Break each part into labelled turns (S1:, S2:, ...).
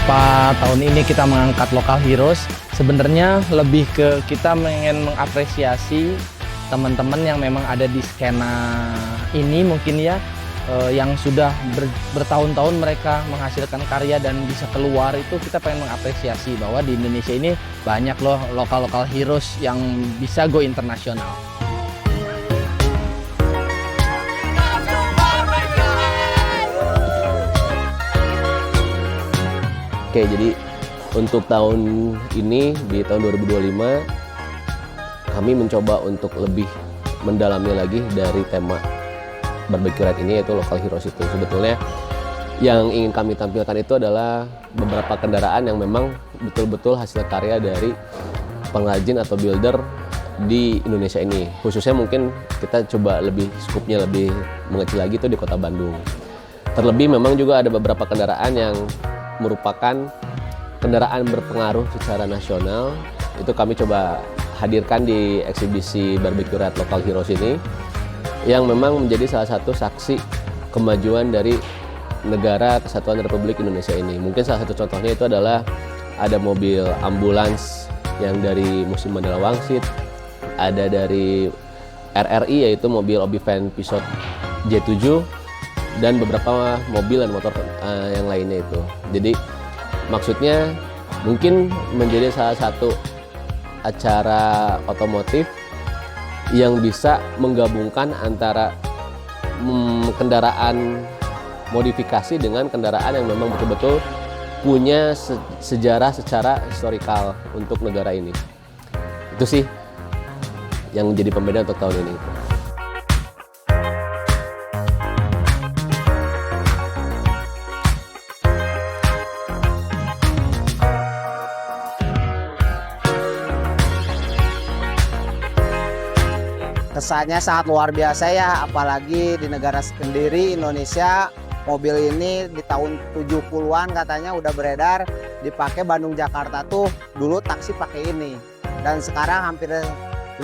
S1: Kenapa tahun ini kita mengangkat Local Heroes? Sebenarnya lebih ke kita ingin mengapresiasi teman-teman yang memang ada di skena ini mungkin ya, yang sudah bertahun-tahun mereka menghasilkan karya dan bisa keluar. Itu kita pengen mengapresiasi bahwa di Indonesia ini banyak loh lokal heroes yang bisa go internasional.
S2: Oke, jadi untuk tahun ini, di tahun 2025, kami mencoba untuk lebih mendalami lagi dari tema Barbecue Ride ini, yaitu Local Heroes itu. Sebetulnya yang ingin kami tampilkan itu adalah beberapa kendaraan yang memang betul-betul hasil karya dari pengrajin atau builder di Indonesia ini. Khususnya mungkin kita coba lebih skupnya lebih mengecil lagi itu di Kota Bandung. Terlebih memang juga ada beberapa kendaraan yang merupakan kendaraan berpengaruh secara nasional. Itu kami coba hadirkan di eksibisi Barbecue Ride Local Heroes ini, yang memang menjadi salah satu saksi kemajuan dari negara Kesatuan Republik Indonesia ini. Mungkin salah satu contohnya itu adalah ada mobil ambulans yang dari Museum Mandala Wangsit, ada dari RRI yaitu mobil Obivan Peugeot J7, dan beberapa mobil dan motor yang lainnya itu. Jadi maksudnya mungkin menjadi salah satu acara otomotif yang bisa menggabungkan antara kendaraan modifikasi dengan kendaraan yang memang betul-betul punya sejarah secara historikal untuk negara ini. Itu sih yang menjadi pembeda untuk tahun ini.
S3: Kesannya sangat luar biasa ya, apalagi di negara sendiri Indonesia. Mobil ini di tahun 70-an katanya udah beredar, dipakai Bandung Jakarta tuh dulu taksi pakai ini. Dan sekarang hampir 50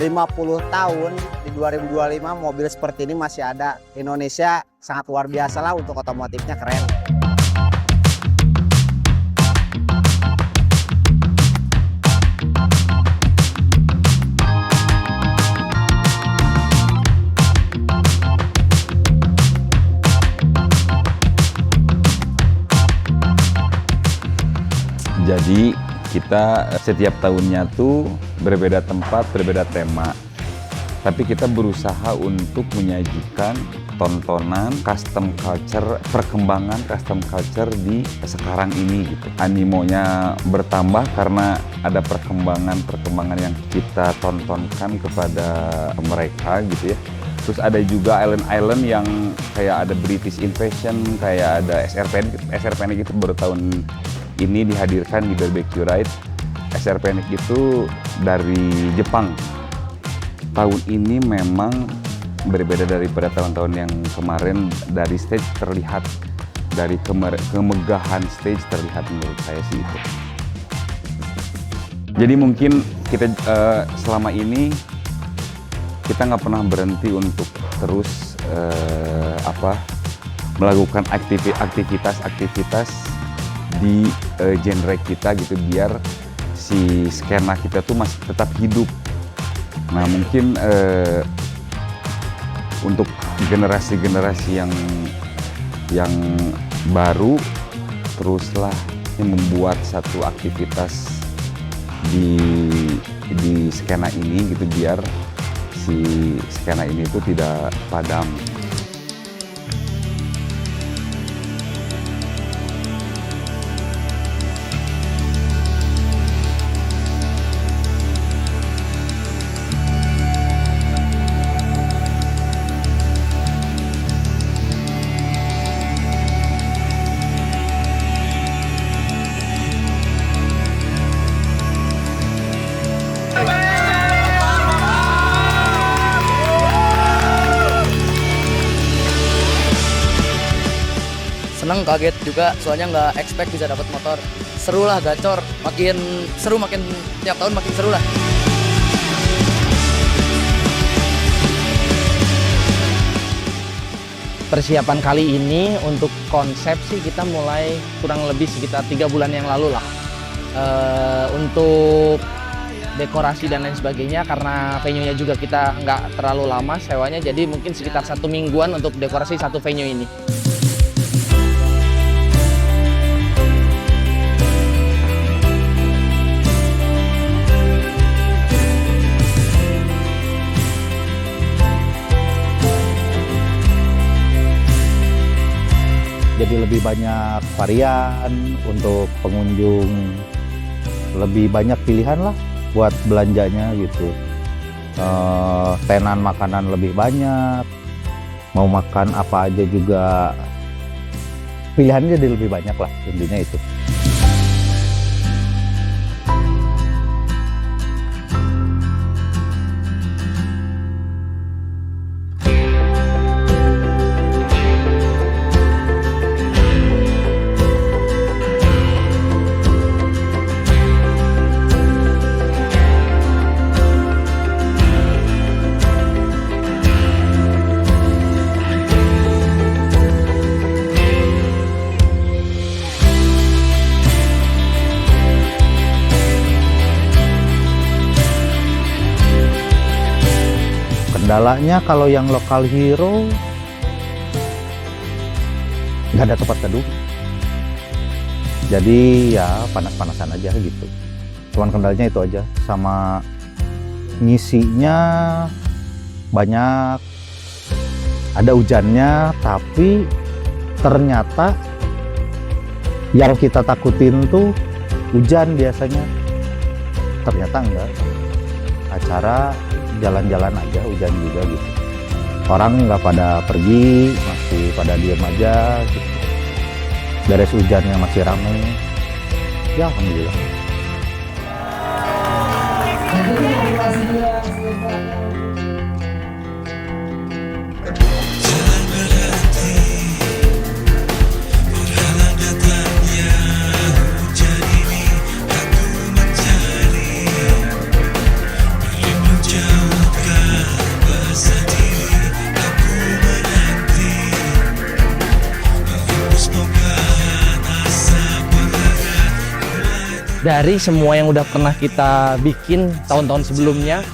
S3: tahun di 2025 mobil seperti ini masih ada. Indonesia sangat luar biasa lah, untuk otomotifnya keren.
S4: Jadi kita setiap tahunnya tuh berbeda tempat, berbeda tema. Tapi kita berusaha untuk menyajikan tontonan custom culture, perkembangan custom culture di sekarang ini gitu. Animonya bertambah karena ada perkembangan yang kita tontonkan kepada mereka gitu ya. Terus ada juga island-island yang kayak ada British Invasion, kayak ada SR Panic gitu baru tahun ini dihadirkan di Barbecue Ride. SR Panic itu dari Jepang. Tahun ini memang berbeda daripada tahun-tahun yang kemarin. Dari stage terlihat, dari kemegahan stage terlihat menurut saya sih itu. Jadi mungkin kita selama ini kita nggak pernah berhenti untuk terus melakukan aktivitas di genre kita gitu, biar si skena kita tuh masih tetap hidup. Nah mungkin untuk generasi-generasi yang baru teruslah membuat satu aktivitas di skena ini gitu, biar si skena ini tuh tidak padam.
S1: Seneng, kaget juga, soalnya nggak expect bisa dapat motor. Seru lah, gacor, makin seru, makin tiap tahun makin seru lah. persiapan kali ini untuk konsep sih kita mulai kurang lebih sekitar 3 bulan yang lalu lah. Untuk dekorasi dan lain sebagainya, karena venue-nya juga kita nggak terlalu lama sewanya, jadi mungkin sekitar 1 mingguan untuk dekorasi satu venue ini.
S5: Jadi lebih banyak varian untuk pengunjung, lebih banyak pilihan lah buat belanjanya gitu. Tenan makanan lebih banyak, mau makan apa aja juga pilihannya jadi lebih banyak lah, intinya itu. Kendalanya kalau yang lokal hero nggak ada tempat teduh, jadi ya panas-panasan aja gitu. Cuman kendalanya itu aja, sama ngisinya banyak, ada hujannya, tapi ternyata yang kita takutin tuh hujan biasanya, ternyata enggak. Acara jalan-jalan aja, hujan juga gitu. Orang nggak pada pergi, masih pada diem aja gitu. Beres hujannya masih ramai. Ya alhamdulillah.
S1: Dari semua yang udah pernah kita bikin tahun-tahun sebelumnya,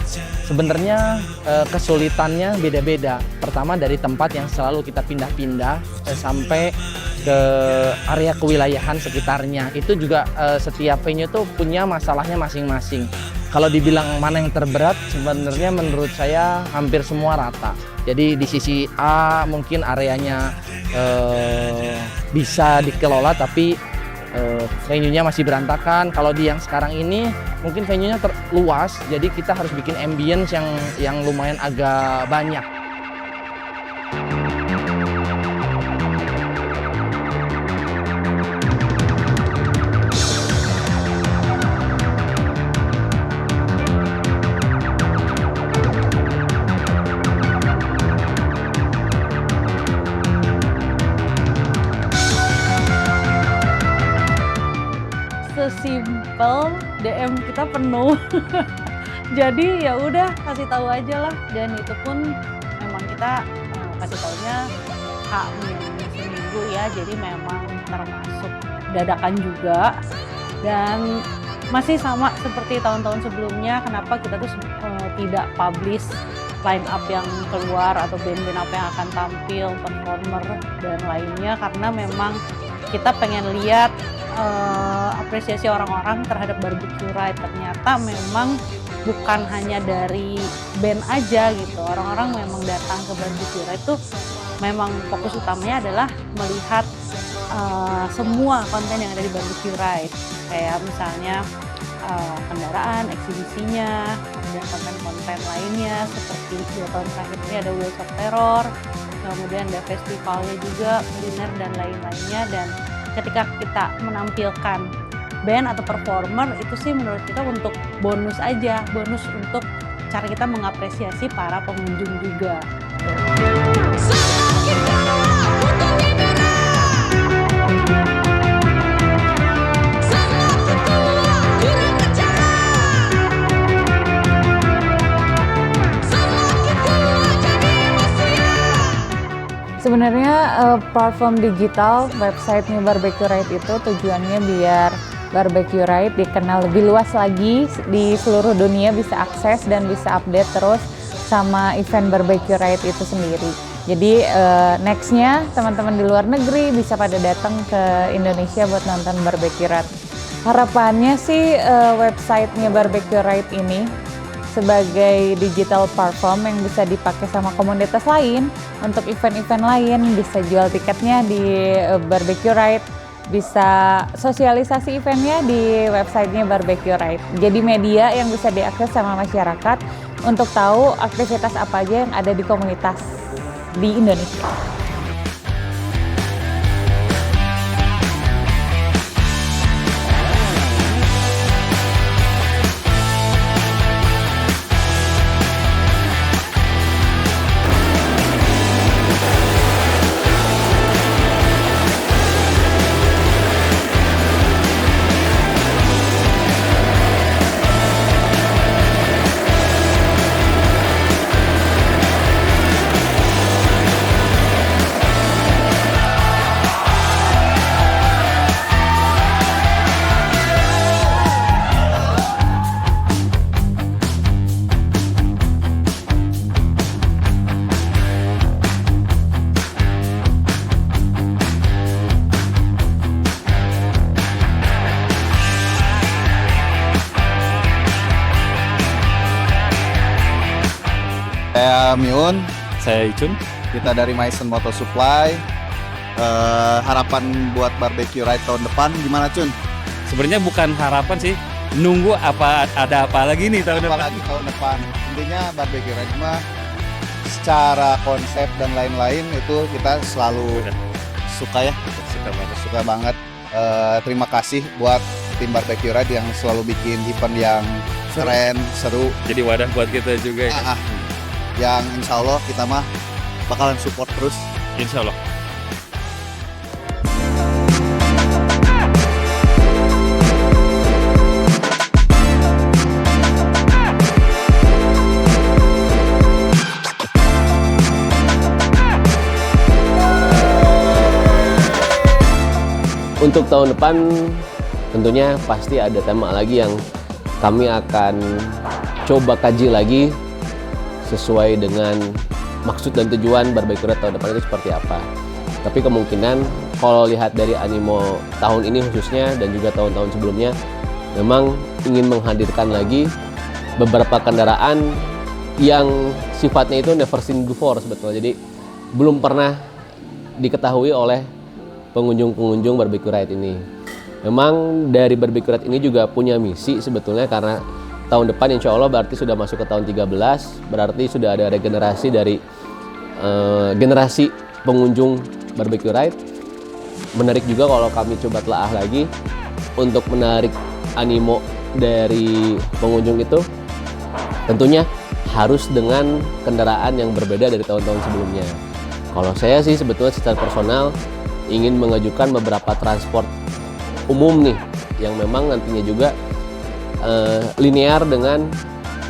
S1: sebenarnya kesulitannya beda-beda. Pertama dari tempat yang selalu kita pindah-pindah sampai ke area kewilayahan sekitarnya. Itu juga setiap venue tuh punya masalahnya masing-masing. Kalau dibilang mana yang terberat, sebenarnya menurut saya hampir semua rata. Jadi di sisi A mungkin areanya bisa dikelola, tapi venue-nya masih berantakan. Kalau di yang sekarang ini mungkin venue-nya terluas, jadi kita harus bikin ambience yang lumayan agak banyak.
S6: Sesimpel DM kita penuh. Jadi ya udah kasih tahu aja lah, dan itu pun memang kita kasih taunya seminggu ya, jadi memang termasuk dadakan juga, dan masih sama seperti tahun-tahun sebelumnya. Kenapa kita tuh tidak publish line up yang keluar atau band-band apa yang akan tampil, performer dan lainnya, karena memang kita pengen lihat apresiasi orang-orang terhadap Barbecue Ride. Ternyata memang bukan hanya dari band aja gitu, orang-orang memang datang ke Barbecue Ride itu memang fokus utamanya adalah melihat semua konten yang ada di Barbecue Ride, kayak misalnya kendaraan, eksibisinya, kemudian konten-konten lainnya seperti 2 tahun terakhir ini ada Wheels of Terror, kemudian ada festivalnya juga, kuliner dan lain-lainnya. Dan ketika kita menampilkan band atau performer, itu sih menurut kita untuk bonus aja, bonus untuk cara kita mengapresiasi para pengunjung juga.
S7: Sebenarnya platform digital websitenya Barbecue Right itu tujuannya biar Barbecue Right dikenal lebih luas lagi di seluruh dunia, bisa akses dan bisa update terus sama event Barbecue Right itu sendiri. Jadi nextnya teman-teman di luar negeri bisa pada datang ke Indonesia buat nonton Barbecue Right. Harapannya sih websitenya Barbecue Right ini sebagai digital platform yang bisa dipakai sama komunitas lain untuk event-event lain, bisa jual tiketnya di Barbecue Right, bisa sosialisasi eventnya di websitenya Barbecue Right. Jadi media yang bisa diakses sama masyarakat untuk tahu aktivitas apa aja yang ada di komunitas di Indonesia.
S8: Saya Miun,
S9: Saya Icun.
S8: kita dari Maison Motor Supply. Harapan buat Barbecue Right tahun depan gimana, Cun?
S9: Sebenarnya bukan harapan sih, nunggu ada apa lagi nih tahun depan.
S8: Apalagi tahun depan. Intinya Barbecue Right mah secara konsep dan lain-lain itu kita selalu suka ya, suka banget. Terima kasih buat tim Barbecue Right yang selalu bikin event yang keren, seru.
S9: Jadi wadah buat kita juga ya.
S8: Yang insya Allah kita mah bakalan support terus.
S9: Insya Allah.
S2: Untuk tahun depan tentunya pasti ada tema lagi yang kami akan coba kaji lagi sesuai dengan maksud dan tujuan Barbecue Right tahun depan itu seperti apa. Tapi kemungkinan kalau lihat dari animo tahun ini khususnya dan juga tahun-tahun sebelumnya, memang ingin menghadirkan lagi beberapa kendaraan yang sifatnya itu never seen before sebetulnya. Jadi belum pernah diketahui oleh pengunjung-pengunjung Barbecue Right ini. Memang dari Barbecue Right ini juga punya misi sebetulnya, karena tahun depan insya Allah berarti sudah masuk ke tahun 13, berarti sudah ada regenerasi dari generasi pengunjung Barbecue Right. Menarik juga kalau kami coba telaah lagi untuk menarik animo dari pengunjung itu, tentunya harus dengan kendaraan yang berbeda dari tahun-tahun sebelumnya. Kalau saya sih sebetulnya secara personal ingin mengajukan beberapa transport umum nih yang memang nantinya juga linear dengan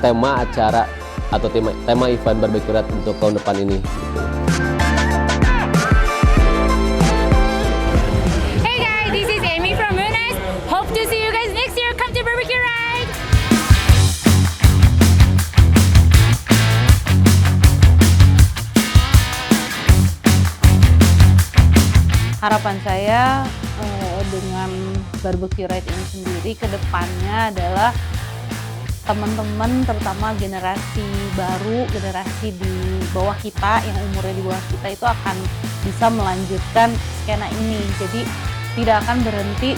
S2: tema acara atau tema event Barbecue Right untuk tahun depan ini.
S10: Hey guys, this is Amy from Munas. Hope to see you guys next year. Come to Barbecue Right.
S6: Harapan saya dengan Barbecue Right ini sendiri ke depannya adalah teman-teman, terutama generasi baru, generasi di bawah kita, yang umurnya di bawah kita itu akan bisa melanjutkan skena ini. Jadi tidak akan berhenti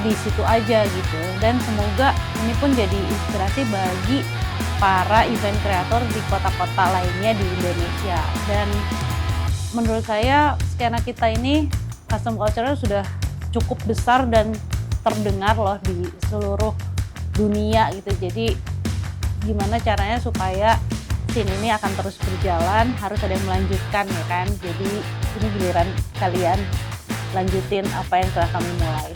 S6: di situ aja gitu. Dan semoga ini pun jadi inspirasi bagi para event kreator di kota-kota lainnya di Indonesia. Dan menurut saya skena kita ini custom culture sudah cukup besar dan terdengar loh di seluruh dunia gitu. Jadi gimana caranya supaya scene ini akan terus berjalan, harus ada yang melanjutkan ya kan. Jadi ini giliran kalian lanjutin apa yang telah kami mulai.